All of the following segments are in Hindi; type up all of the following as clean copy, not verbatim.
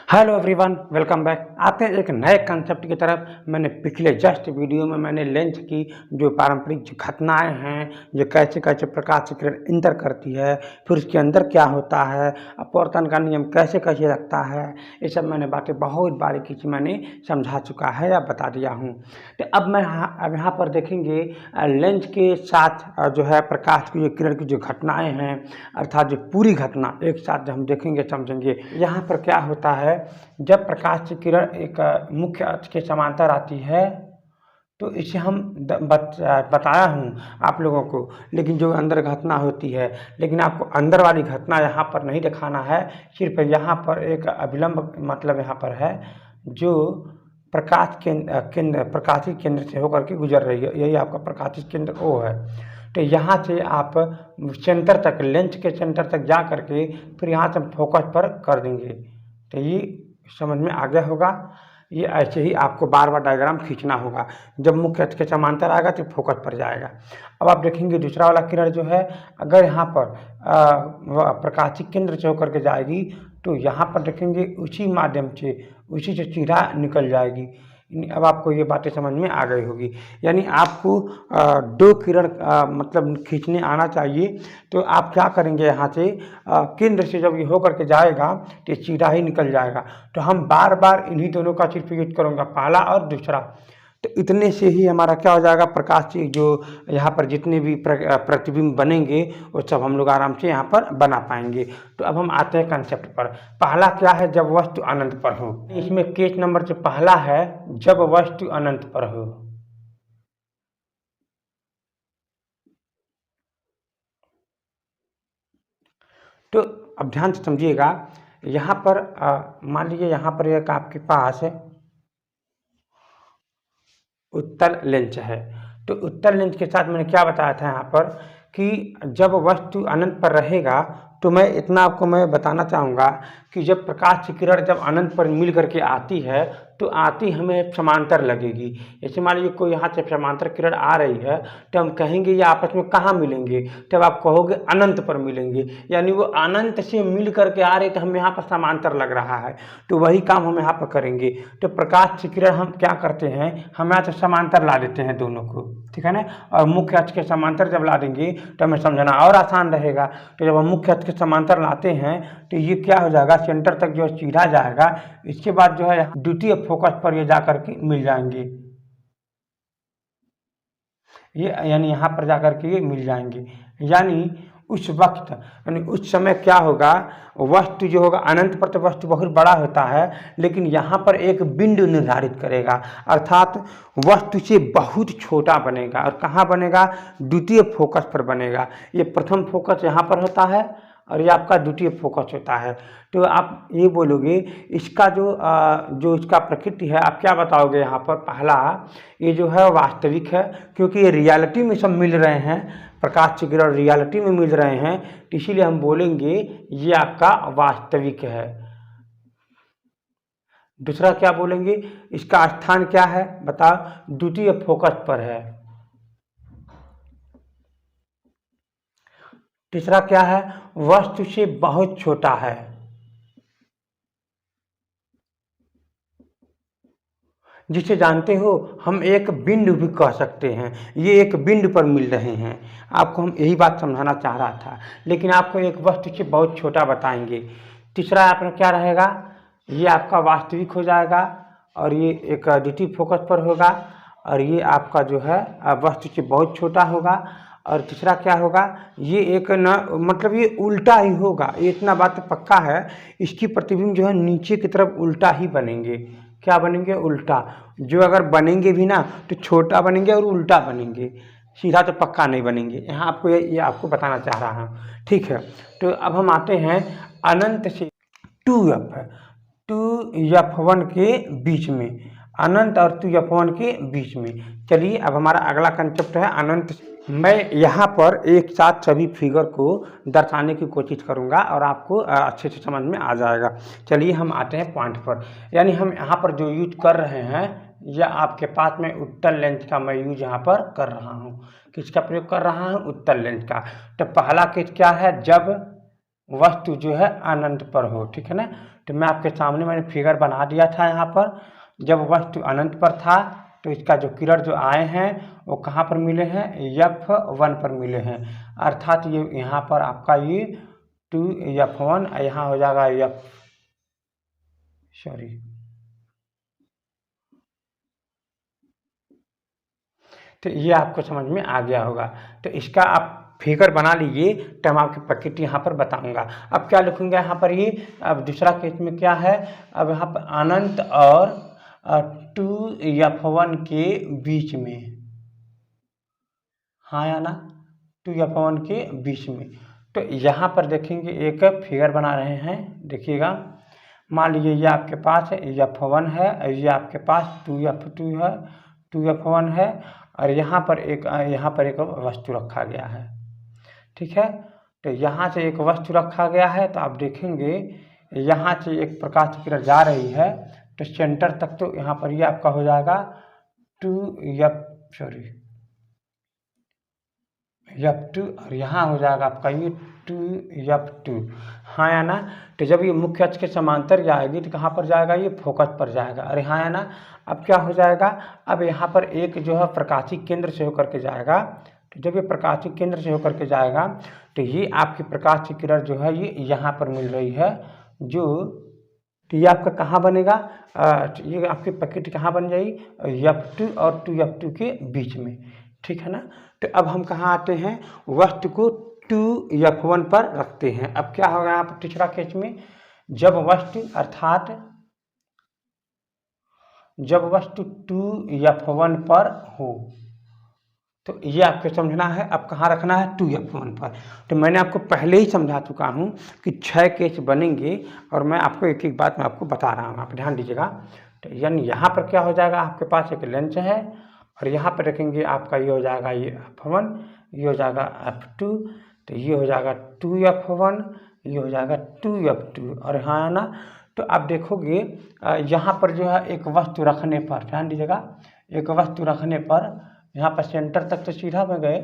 Hello everyone, welcome back. आते हैं एक नए कंसेप्ट की तरफ। मैंने पिछले जस्ट वीडियो में मैंने लेंस की जो पारंपरिक जो घटनाएं हैं, जो कैसे कैसे प्रकाश की किरण इंटर करती है, फिर उसके अंदर क्या होता है, अपवर्तन का नियम कैसे कैसे लगता है, ये सब मैंने बातें बहुत बारीकी से मैंने समझा चुका है या बता दिया हूँ। तो अब मैं अब यहाँ पर देखेंगे लेंस के साथ जो है प्रकाश की जो किरण की जो घटनाएँ हैं, अर्थात जो पूरी घटना एक साथ हम देखेंगे समझेंगे। यहाँ पर क्या होता है, जब प्रकाश की किरण एक मुख्य अक्ष के समांतर आती है तो इसे हम बताया हूँ आप लोगों को, लेकिन जो अंदर घटना होती है, लेकिन आपको अंदर वाली घटना यहाँ पर नहीं दिखाना है। सिर्फ यहाँ पर एक अभिलंब मतलब यहाँ पर है जो प्रकाश केंद्र प्रकाशित केंद्र से होकर के गुजर रही है, यही आपका प्रकाशित केंद्र ओ है। तो यहाँ से आप सेंटर तक, लेंस के सेंटर तक जा करके फिर यहाँ से फोकस पर कर देंगे। तो ये समझ में आ गया होगा। ये ऐसे ही आपको बार बार डायग्राम खींचना होगा। जब मुख्य अक्ष के समांतर आएगा तो फोकस पर जाएगा। अब आप देखेंगे दूसरा वाला किरण जो है, अगर यहाँ पर प्रकाशित केंद्र से होकर के जाएगी तो यहाँ पर देखेंगे उसी माध्यम से, उसी से सीधा निकल जाएगी। अब आपको ये बातें समझ में आ गई होगी। यानी आपको दो किरण मतलब खींचने आना चाहिए। तो आप क्या करेंगे, यहाँ से केंद्र से जब ये होकर के जाएगा तो सीधा ही निकल जाएगा। तो हम बार बार इन्हीं दोनों का सिर्फ यूज करूँगा, पहला और दूसरा। तो इतने से ही हमारा क्या हो जाएगा, प्रकाश से जो यहाँ पर जितने भी प्रतिबिंब बनेंगे वो सब हम लोग आराम से यहाँ पर बना पाएंगे। तो अब हम आते हैं कंसेप्ट पर। पहला क्या है, जब वस्तु अनंत पर हो। इसमें केस नंबर जो पहला है, जब वस्तु अनंत पर हो। तो अब ध्यान से समझिएगा, यहाँ पर मान लीजिए यहाँ पर एक आपके पास उत्तल लेंस है। तो उत्तल लेंस के साथ मैंने क्या बताया था यहाँ पर कि जब वस्तु अनंत पर रहेगा तो मैं इतना आपको मैं बताना चाहूँगा कि जब प्रकाश की किरण जब अनंत पर मिल करके आती है तो आती हमें समांतर लगेगी। जैसे मान लीजिए कोई यहाँ से समांतर किरण आ रही है तो हम कहेंगे ये आपस में कहाँ मिलेंगे, तब आप कहोगे अनंत पर मिलेंगे। यानी वो अनंत से मिल करके आ रहे तो हम यहाँ पर समांतर लग रहा है, तो वही काम हम यहाँ पर करेंगे। तो प्रकाश की किरण हम क्या करते हैं, हम यहाँ से समांतर ला देते हैं दोनों को, ठीक है ना। और मुख्य अक्ष के समांतर जब ला देंगे तो हमें समझना और आसान रहेगा। तो जब हम मुख्य अक्ष के समांतर लाते हैं तो ये क्या हो जाएगा, सेंटर तक जो सीधा जाएगा। इसके बाद जो है द्वितीय फोकस पर ये जाकर के मिल जाएंगे, ये यानी यहाँ पर जाकर के ये मिल जाएंगे। यानी उस वक्त, यानी उस समय क्या होगा, वस्तु जो होगा अनंत पर तो वस्तु बहुत बड़ा होता है, लेकिन यहाँ पर एक बिंदु निर्धारित करेगा, अर्थात वस्तु से बहुत छोटा बनेगा। और कहाँ बनेगा, द्वितीय फोकस पर बनेगा। ये प्रथम फोकस यहाँ पर होता है और ये आपका द्वितीय फोकस होता है। तो आप ये बोलोगे इसका जो इसका प्रकृति है, आप क्या बताओगे यहाँ पर, पहला ये जो है वास्तविक है, क्योंकि ये रियलिटी में सब मिल रहे हैं, प्रकाश की किरण रियलिटी में मिल रहे हैं, तो इसीलिए हम बोलेंगे ये आपका वास्तविक है। दूसरा क्या बोलेंगे, इसका स्थान क्या है, बताओ, द्वितीय फोकस पर है। तीसरा क्या है, वस्तु से बहुत छोटा है। जिसे जानते हो हम एक बिंदु भी कह सकते हैं, ये एक बिंदु पर मिल रहे हैं। आपको हम यही बात समझाना चाह रहा था, लेकिन आपको एक वस्तु से बहुत छोटा बताएंगे। तीसरा आपका क्या रहेगा, ये आपका वास्तविक हो जाएगा और ये एक द्वितीय फोकस पर होगा, और ये आपका जो है वस्तु से बहुत छोटा होगा। और तीसरा क्या होगा, ये एक न मतलब ये उल्टा ही होगा, ये इतना बात पक्का है। इसकी प्रतिबिंब जो है नीचे की तरफ उल्टा ही बनेंगे। क्या बनेंगे, उल्टा। जो अगर बनेंगे भी ना तो छोटा बनेंगे और उल्टा बनेंगे, सीधा तो पक्का नहीं बनेंगे। यहाँ आपको ये आपको बताना चाह रहा हूँ, ठीक है। तो अब हम आते हैं अनंत से 2f1 के बीच में, अनंत और 2f1 के बीच में। चलिए अब हमारा अगला कंसेप्ट है अनंत। मैं यहाँ पर एक साथ सभी फिगर को दर्शाने की कोशिश करूँगा और आपको अच्छे से समझ में आ जाएगा। चलिए हम आते हैं पॉइंट पर। यानी हम यहाँ पर जो यूज कर रहे हैं, या आपके पास में उत्तल लेंस का मैं यूज यहाँ पर कर रहा हूँ। किसका प्रयोग कर रहा हूँ, उत्तल लेंस का। तो पहला केस क्या है, जब वस्तु जो है अनंत पर हो, ठीक है ना। तो मैं आपके सामने मैंने फिगर बना दिया था यहाँ पर। जब वस्तु अनंत पर था तो इसका जो किरण जो आए हैं वो कहाँ पर मिले हैं, F1 पर मिले हैं, अर्थात ये यहाँ पर आपका ये 2F1, यहाँ हो जाएगा तो ये आपको समझ में आ गया होगा। तो इसका आप फिगर बना लीजिए, तो हम आपकी प्रकृति यहाँ पर बताऊंगा। अब क्या लिखूंगा यहाँ पर ये, अब दूसरा केस में क्या है, अब यहाँ पर अनंत और 2F1 के बीच में, हाँ या ना, 2F1 के बीच में। तो यहाँ पर देखेंगे एक फिगर बना रहे हैं, देखिएगा। मान लीजिए ये आपके पास F1 है, ये आपके पास 2F2 है, 2F1 है, और यहाँ पर एक वस्तु रखा गया है, ठीक है। तो यहाँ से एक वस्तु रखा गया है, तो आप देखेंगे यहाँ से एक प्रकाश की किरण जा रही है, तो सेंटर तक तो यहाँ पर ये आपका हो जाएगा F2, और यहाँ हो जाएगा आपका ये 2F2, हाँ या ना। तो जब ये मुख्य अक्ष के समांतर जाएगी तो कहाँ पर जाएगा, ये फोकस पर जाएगा, अरे हाँ या ना। अब क्या हो जाएगा, अब यहाँ पर एक जो है प्रकाशिक केंद्र से होकर के जाएगा, तो जब ये प्रकाशिक केंद्र से होकर के जाएगा तो ये आपकी प्रकाश की किरण जो है ये यहाँ पर मिल रही है, तो ये आपका कहाँ बनेगा, ये आपकी प्रकृति कहाँ बन जाएगी, F2 और 2F2 के बीच में, ठीक है ना। तो अब हम कहाँ आते हैं, वस्तु को 2F1 पर रखते हैं। अब क्या होगा यहाँ पर तीसरा केस में, जब वस्तु 2F1 पर हो, तो ये आपको समझना है। अब कहाँ रखना है, 2F1 पर। तो मैंने आपको पहले ही समझा चुका हूँ कि 6 केस बनेंगे, और मैं आपको एक एक बात मैं आपको बता रहा हूँ, आप ध्यान दीजिएगा। तो यानी यहाँ पर क्या हो जाएगा, आपके पास एक लेंस है, और यहाँ पर रखेंगे आपका ये हो जाएगा ये F1, ये हो जाएगा F2, तो ये हो जाएगा 2F1, ये हो जाएगा 2F2, और हाँ ना। तो आप देखोगे यहाँ पर जो है एक वस्तु रखने पर, ध्यान दीजिएगा, एक वस्तु रखने पर यहाँ पर सेंटर तक तो सीधा में गए,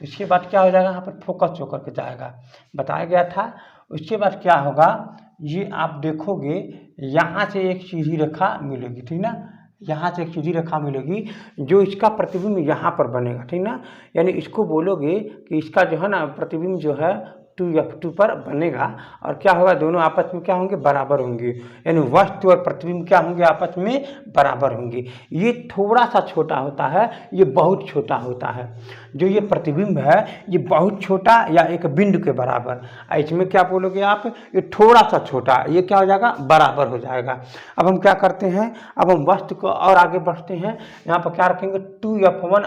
इसके बाद क्या हो जाएगा, यहाँ पर फोकस होकर के जाएगा, बताया गया था। उसके बाद क्या होगा, ये आप देखोगे यहाँ से एक सीधी रेखा मिलेगी, ठीक ना, यहाँ से एक सीधी रेखा मिलेगी, जो इसका प्रतिबिंब यहाँ पर बनेगा, ठीक ना। यानी इसको बोलोगे कि इसका जो है ना प्रतिबिंब जो है 2F2 पर बनेगा, और क्या होगा, दोनों आपस में क्या होंगे, बराबर होंगे, यानी वस्तु और प्रतिबिंब क्या होंगे, आपस में बराबर होंगे। ये थोड़ा सा छोटा होता है, ये बहुत छोटा होता है, जो ये प्रतिबिंब है ये बहुत छोटा या एक बिंदु के बराबर, इसमें क्या बोलोगे आप, ये थोड़ा सा छोटा, ये क्या हो जाएगा, बराबर हो जाएगा। अब हम क्या करते हैं, अब हम वस्तु को और आगे बढ़ते हैं, यहाँ पर क्या रखेंगे, 2F1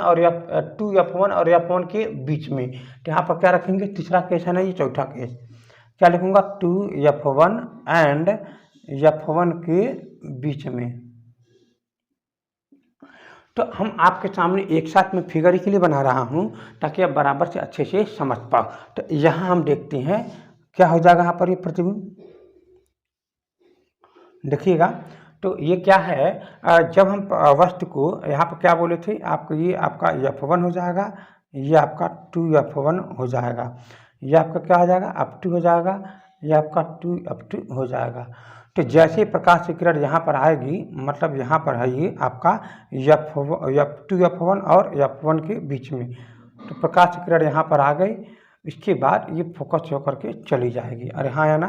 और F1 के बीच में, तो यहाँ पर क्या रखेंगे, तीसरा केस है ना, ये चौथा केस, क्या लिखूंगा, 2F1 एंड F1 के बीच में। तो हम आपके सामने एक साथ में फिगर के लिए बना रहा हूँ ताकि आप बराबर से अच्छे से समझ पाओ। तो यहाँ हम देखते हैं क्या हो जाएगा, यहाँ पर ये प्रतिबिंब देखिएगा। तो ये क्या है, जब हम वस्तु को यहाँ पर क्या बोले थे आपको, ये आपका F1 हो जाएगा, ये आपका 2F1 हो जाएगा, ये आपका क्या हो जाएगा, F2 हो जाएगा, ये आपका 2F2 हो जाएगा। तो जैसे प्रकाश की किरण यहाँ पर आएगी, मतलब यहाँ पर है ये आपका F2F1 और F1 के बीच में, तो प्रकाश की किरण यहाँ पर आ गई, इसके बाद ये फोकस होकर के चली जाएगी, अरे हाँ या ना।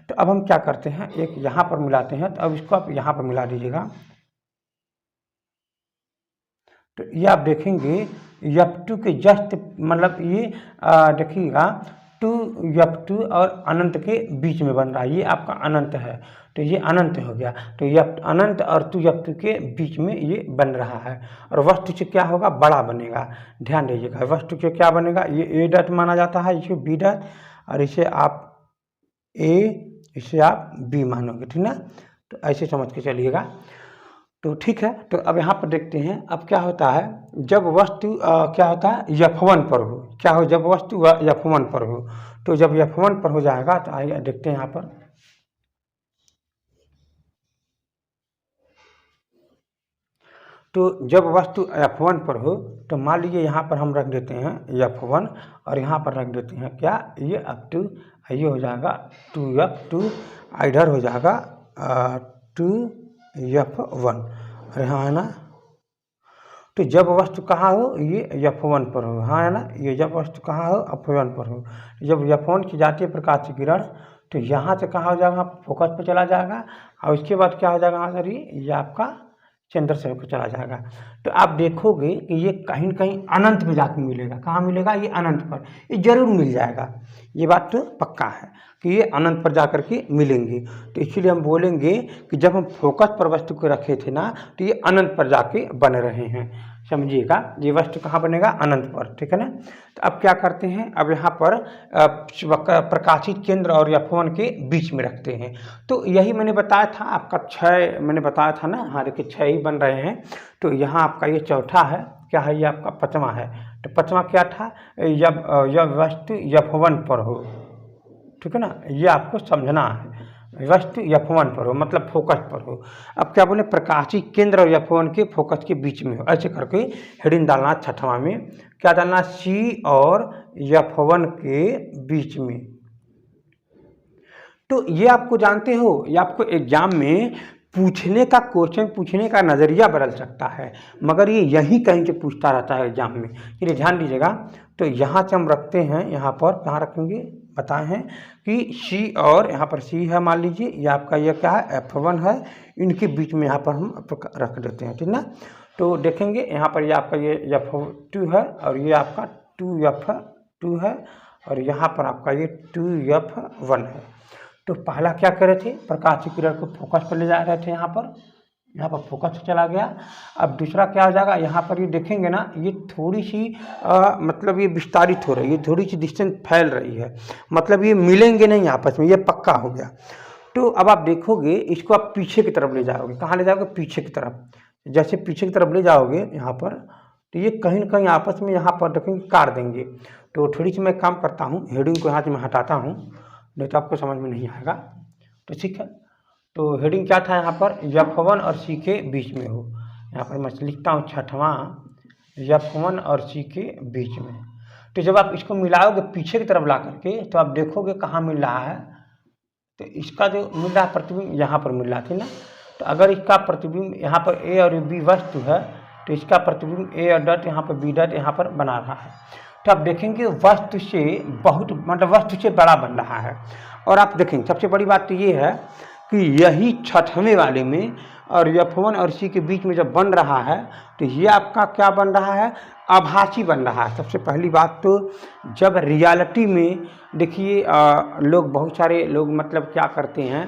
तो अब हम क्या करते हैं, एक यहाँ पर मिलाते हैं, तो अब इसको आप यहाँ पर मिला दीजिएगा। तो ये आप देखेंगे F2 के जस्ट मतलब ये देखिएगा 2F2 और अनंत के बीच में बन रहा है, ये आपका अनंत है, तो ये अनंत हो गया। तो ये अनंत और 2F2 के बीच में ये बन रहा है, और वस्तु से क्या होगा, बड़ा बनेगा, ध्यान दीजिएगा। वस्तु से क्या बनेगा, ये A डॉट माना जाता है, इसे B डॉट, और इसे आप A, इसे आप B मानोगे, ठीक ना। तो ऐसे समझ के चलिएगा। तो ठीक है, तो अब यहाँ पर देखते हैं अब क्या होता है, जब वस्तु क्या होता है, F1 पर हो, क्या हो, जब वस्तु F1 पर हो, तो जब F1 पर हो जाएगा तो आइए देखते हैं यहाँ पर। तो जब वस्तु F1 पर हो तो मान लीजिए यहाँ पर हम रख देते हैं F1 और यहाँ पर रख देते हैं क्या, ये अप टू, ये हो जाएगा 2F2, इधर हो जाएगा 2F1 और यहाँ है ना। तो जब वस्तु कहाँ हो, ये F1 पर हो, हाँ है ना, ये जब वस्तु कहाँ हो, F1 पर हो। जब F1 की जाती है प्रकाश की किरण तो यहाँ से कहाँ हो जाएगा, फोकस पर चला जाएगा और उसके बाद क्या हो जाएगा सर, ये आपका चंद्र से होकर चला जाएगा। तो आप देखोगे कि ये कहीं न कहीं अनंत में जाकर मिलेगा। कहाँ मिलेगा, ये अनंत पर, ये जरूर मिल जाएगा। ये बात तो पक्का है कि ये अनंत पर जाकर के मिलेंगे। तो इसीलिए हम बोलेंगे कि जब हम फोकस पर वस्तु को रखे थे ना तो ये अनंत पर जाके बन रहे हैं, समझिएगा। ये वस्तु कहाँ बनेगा, अनंत पर, ठीक है ना। तो अब क्या करते हैं, अब यहाँ पर प्रकाशित केंद्र और F1 के बीच में रखते हैं। तो यही मैंने बताया था आपका 6, मैंने बताया था ना, हाँ देखिए 6 ही बन रहे हैं। तो यहाँ आपका ये चौथा है, क्या है, ये आपका 5वां है। तो 5वां क्या था, जब वस्तु F1 पर हो, ठीक है ना, ये आपको समझना है। वस्तु F1 पर हो मतलब फोकस पर हो। अब क्या बोले, प्रकाशीय केंद्र और F1 के फोकस के बीच में हो, ऐसे करके हेडिंग डालना। 6वां में क्या डालना, C और F1 के बीच में। तो ये आपको जानते हो, ये आपको एग्जाम में पूछने का, क्वेश्चन पूछने का नज़रिया बदल सकता है, मगर ये यही कहीं से पूछता रहता है एग्जाम में, इसलिए ध्यान दीजिएगा। तो यहाँ से हम रखते हैं, यहाँ पर कहाँ रखेंगे बताए हैं कि C और यहाँ पर C है, मान लीजिए ये आपका ये क्या है, F1 है, इनके बीच में यहाँ पर हम रख देते हैं, ठीक ना। तो देखेंगे यहाँ पर ये आपका ये F2 है और ये आपका 2F2 है और यहाँ पर आपका ये 2F1 है। तो पहला क्या कर रहे थे, प्रकाश की किरण को फोकस पर ले जा रहे थे, यहाँ पर फोकस चला गया। अब दूसरा क्या हो जाएगा, यहाँ पर ये देखेंगे ना, ये थोड़ी सी मतलब ये विस्तारित हो रही है, ये थोड़ी सी डिस्टेंस फैल रही है, मतलब ये मिलेंगे नहीं आपस में, ये पक्का हो गया। तो अब आप देखोगे इसको आप पीछे की तरफ ले जाओगे, कहाँ ले जाओगे, पीछे की तरफ। जैसे पीछे की तरफ ले जाओगे यहाँ पर, तो ये कहीं ना कहीं आपस में यहाँ पर देखेंगे काट देंगे। तो थोड़ी सी मैं काम करता हूँ, हेडिंग को यहाँ से मैं हटाता हूँ, नहीं तो आपको समझ में नहीं आएगा। तो ठीक है, तो हेडिंग क्या था यहाँ पर, F1 और C के बीच में हो। यहाँ पर मैं लिखता हूँ 6वां, F1 और C के बीच में। तो जब आप इसको मिलाओगे पीछे की तरफ ला करके, तो आप देखोगे कहाँ मिल रहा है, तो इसका जो मिल रहा है प्रतिबिंब यहाँ पर मिल रहा थी ना। तो अगर इसका प्रतिबिंब यहाँ पर A और B वस्तु है तो इसका प्रतिबिंब A और डॉट यहाँ पर B डॉट यहाँ पर बना रहा है। तो आप देखेंगे वस्तु से बहुत, मतलब वस्तु से बड़ा बन रहा है। और आप देखेंगे सबसे बड़ी बात तो ये है कि यही 6वें वाले में और F1 और C के बीच में जब बन रहा है तो ये आपका क्या बन रहा है, आभासी बन रहा है। सबसे पहली बात तो जब रियलिटी में देखिए लोग, बहुत सारे लोग मतलब क्या करते हैं,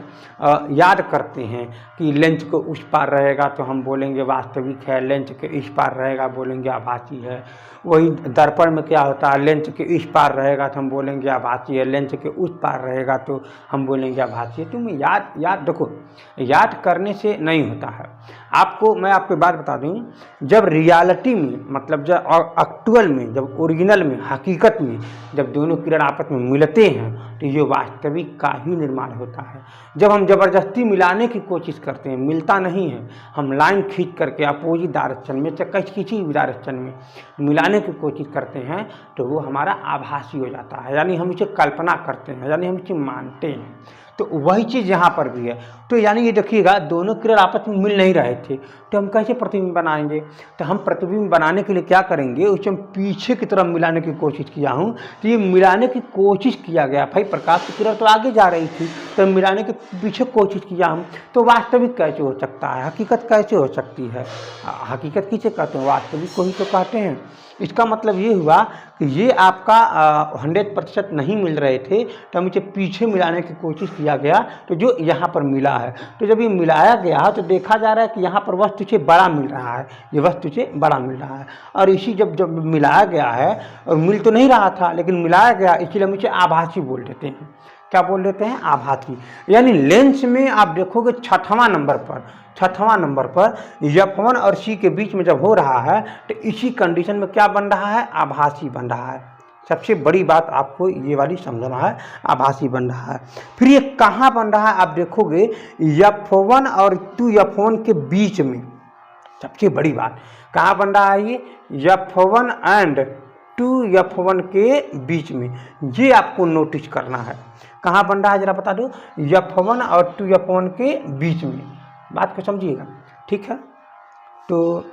याद करते हैं कि लेंस को उस पार रहेगा तो हम बोलेंगे वास्तविक है, लेंस के इस पार रहेगा बोलेंगे आभासी है। वही दर्पण में क्या होता है, लेंस के इस पार रहेगा तो हम बोलेंगे आभासी है, लेंस के उस पार रहेगा तो हम बोलेंगे आभासी है। तुम याद देखो, याद करने से नहीं होता है। आपको मैं आपको बात बता दूं, जब रियलिटी में मतलब जब एक्चुअल में, जब ओरिजिनल में, हकीकत में जब दोनों किरण आपस में मिलते हैं तो ये वास्तविक का ही निर्माण होता है। जब हम ज़बरदस्ती मिलाने की कोशिश करते हैं, मिलता नहीं है। हम लाइन खींच करके अपोजिट डायरेक्शन में चाहे किसी भी डायरेक्शन में मिलाने की कोशिश करते हैं तो वो हमारा आभासी हो जाता है, यानी हम इसे कल्पना करते हैं, यानी हम इसे मानते हैं। तो वही चीज़ यहाँ पर भी है। तो यानी ये देखिएगा दोनों किरण आपस में मिल नहीं रहे थे तो हम कैसे प्रतिबिंब बनाएंगे। तो हम प्रतिबिंब बनाने के लिए क्या करेंगे, उसे हम पीछे की तरफ मिलाने की कोशिश किया हूँ। तो ये मिलाने की कोशिश किया गया, भाई प्रकाश की किरण तो आगे जा रही थी तो मिलाने के पीछे कोशिश किया हम। तो वास्तविक कैसे हो सकता है, हकीकत कैसे हो सकती है। हकीकत किसे कहते हैं, वास्तविक को ही तो कहते हैं। इसका मतलब ये हुआ कि ये आपका 100% नहीं मिल रहे थे तो हम इसे पीछे मिलाने की कोशिश किया गया तो जो यहाँ पर मिला है। तो जब ये मिलाया गया तो देखा जा रहा है कि यहाँ पर वस्तु से बड़ा मिल रहा है, ये वस्तु से बड़ा मिल रहा है। और इसी जब मिलाया गया है, और मिल तो नहीं रहा था लेकिन मिलाया गया, इसलिए हम इसे आभासी बोल देते हैं। क्या बोल देते हैं, आभासी। यानी लेंस में आप देखोगे 6वां नंबर पर F1 और C के बीच में जब हो रहा है तो इसी कंडीशन में क्या बन रहा है, आभासी बन रहा है। सबसे बड़ी बात आपको ये वाली समझना है, आभासी बन रहा है। फिर ये कहाँ बन रहा है, आप देखोगे F1 और 2F1 के बीच में, सबसे बड़ी बात कहाँ बन रहा है, ये F1 एंड 2F1 के बीच में, ये आपको नोटिस करना है। कहाँ बन रहा है जरा बता दो, F1 और 2F1 के बीच में। बात को समझिएगा, ठीक है। तो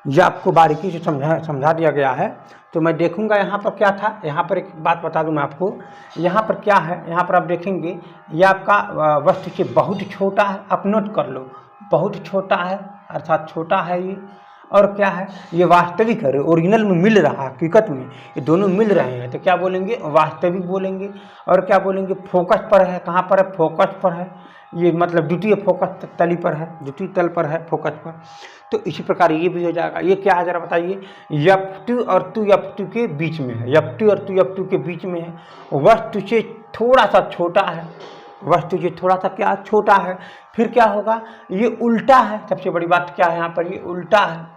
यह आपको बारीकी से समझा दिया गया है। तो मैं देखूंगा यहाँ पर क्या था। यहाँ पर एक बात बता दूं मैं आपको, यहाँ पर क्या है, यहाँ पर आप देखेंगे ये आपका वस्तु से बहुत छोटा है, आप नोट कर लो, बहुत छोटा है अर्थात छोटा है ये। और क्या है, ये वास्तविक है, ओरिजिनल में मिल रहा है, हकीकत में ये दोनों मिल रहे हैं, तो क्या बोलेंगे, वास्तविक बोलेंगे। और क्या बोलेंगे, फोकस पर है, कहाँ पर है, फोकस पर है, ये मतलब द्वितीय फोकस तली पर है, द्वितीय तल पर है, फोकस पर। तो इसी प्रकार ये भी हो जाएगा। ये क्या है जरा बताइए, F2 और 2F2 के बीच में है, F2 और 2F2 के बीच में है, वस्तु से थोड़ा सा छोटा है, वस्तु से थोड़ा सा क्या छोटा है। फिर क्या होगा, ये उल्टा है, सबसे बड़ी बात क्या है यहाँ पर, ये उल्टा है,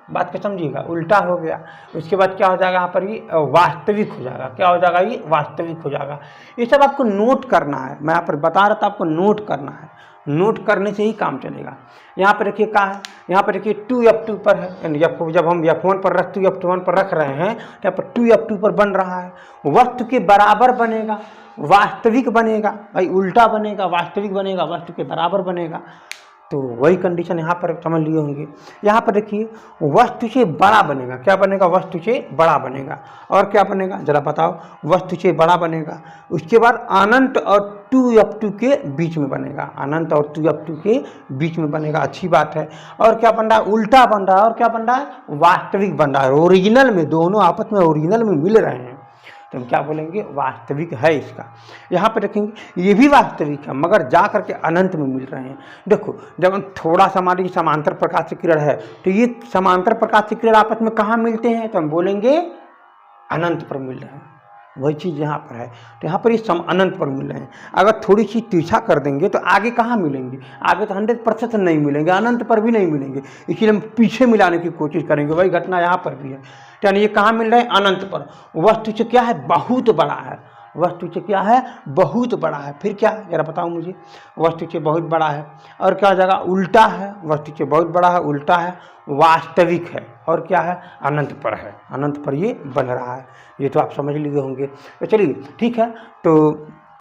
बात को समझिएगा, उल्टा हो गया। उसके बाद क्या हो जाएगा यहाँ पर, ये वास्तविक हो जाएगा, क्या हो जाएगा, ये वास्तविक हो जाएगा। ये सब आपको नोट करना है, मैं यहाँ पर बता रहा था आपको नोट करना है, नोट करने से ही काम चलेगा। यहाँ पर देखिए क्या है, यहाँ पर देखिए 2F2 पर है, जब हम F1 पर 2F1 पर रख रहे हैं, यहाँ पर 2F2 पर बन रहा है, वस्तु के बराबर बनेगा, वास्तविक बनेगा, भाई उल्टा बनेगा, वास्तविक बनेगा, वस्तु के बराबर बनेगा। तो वही कंडीशन यहाँ पर समझ लिए होंगे। यहाँ पर देखिए वस्तु से बड़ा बनेगा, क्या बनेगा, वस्तु से बड़ा बनेगा। और क्या बनेगा जरा बताओ, वस्तु से बड़ा बनेगा। उसके बाद अनंत और 2F2 के बीच में बनेगा, अनंत और 2F2 के बीच में बनेगा, अच्छी बात है। और क्या बन रहा है, उल्टा बन रहा है। और क्या बन रहा है, वास्तविक बन रहा है, ओरिजिनल में, दोनों आपस में ओरिजिनल में मिल रहे हैं, तो हम क्या बोलेंगे, वास्तविक है इसका। यहाँ पे देखेंगे ये भी वास्तविक है, मगर जा करके अनंत में मिल रहे हैं। देखो जब हम थोड़ा सा मान लीजिए समांतर प्रकाश किरण है, तो ये समांतर प्रकाश किरण आपस में कहाँ मिलते हैं, तो हम बोलेंगे अनंत पर मिल रहे हैं। वही चीज़ यहाँ पर है, तो यहाँ पर ये अनंत पर मिल रहे हैं। अगर थोड़ी सी तिरछा कर देंगे तो आगे कहाँ मिलेंगे, आगे तो 100% नहीं मिलेंगे, अनंत पर भी नहीं मिलेंगे, इसलिए हम पीछे मिलाने की कोशिश करेंगे। वही घटना यहाँ पर भी है, यानी ये कहाँ मिल रहे हैं, अनंत पर। वस्तु से क्या है, बहुत बड़ा है, वस्तु से क्या है, बहुत बड़ा है। फिर क्या जरा बताओ मुझे, वस्तु से बहुत बड़ा है। और क्या हो जाएगा, उल्टा है, वस्तु से बहुत बड़ा है, उल्टा है, वास्तविक है। और क्या है, अनंत पर है, अनंत पर ये बन रहा है। ये तो आप समझ लिए होंगे। तो चलिए ठीक है, तो